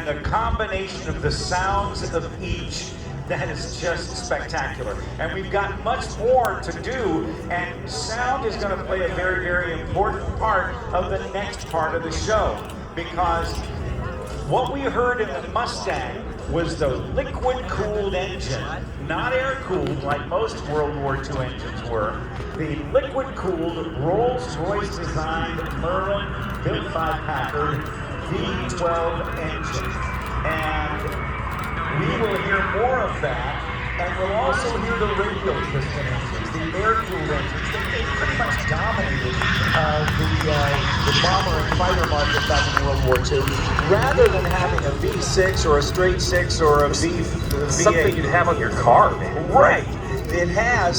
The combination of the sounds of each, that is just spectacular. And we've got much more to do, and sound is going to play a very, very important part of the next part of the show, because what we heard in the Mustang was the liquid-cooled engine, not air-cooled like most World War II engines were. The liquid-cooled Rolls-Royce designed Merlin Built by Packard V12 engine. And we will hear more of that, and we'll also hear the radial piston engines, the air-cooled engines. They pretty much dominated the bomber and fighter market back in World War II. Rather than having a V6 or a straight 6 or a V8. Something you'd have on your car, man. Right. It has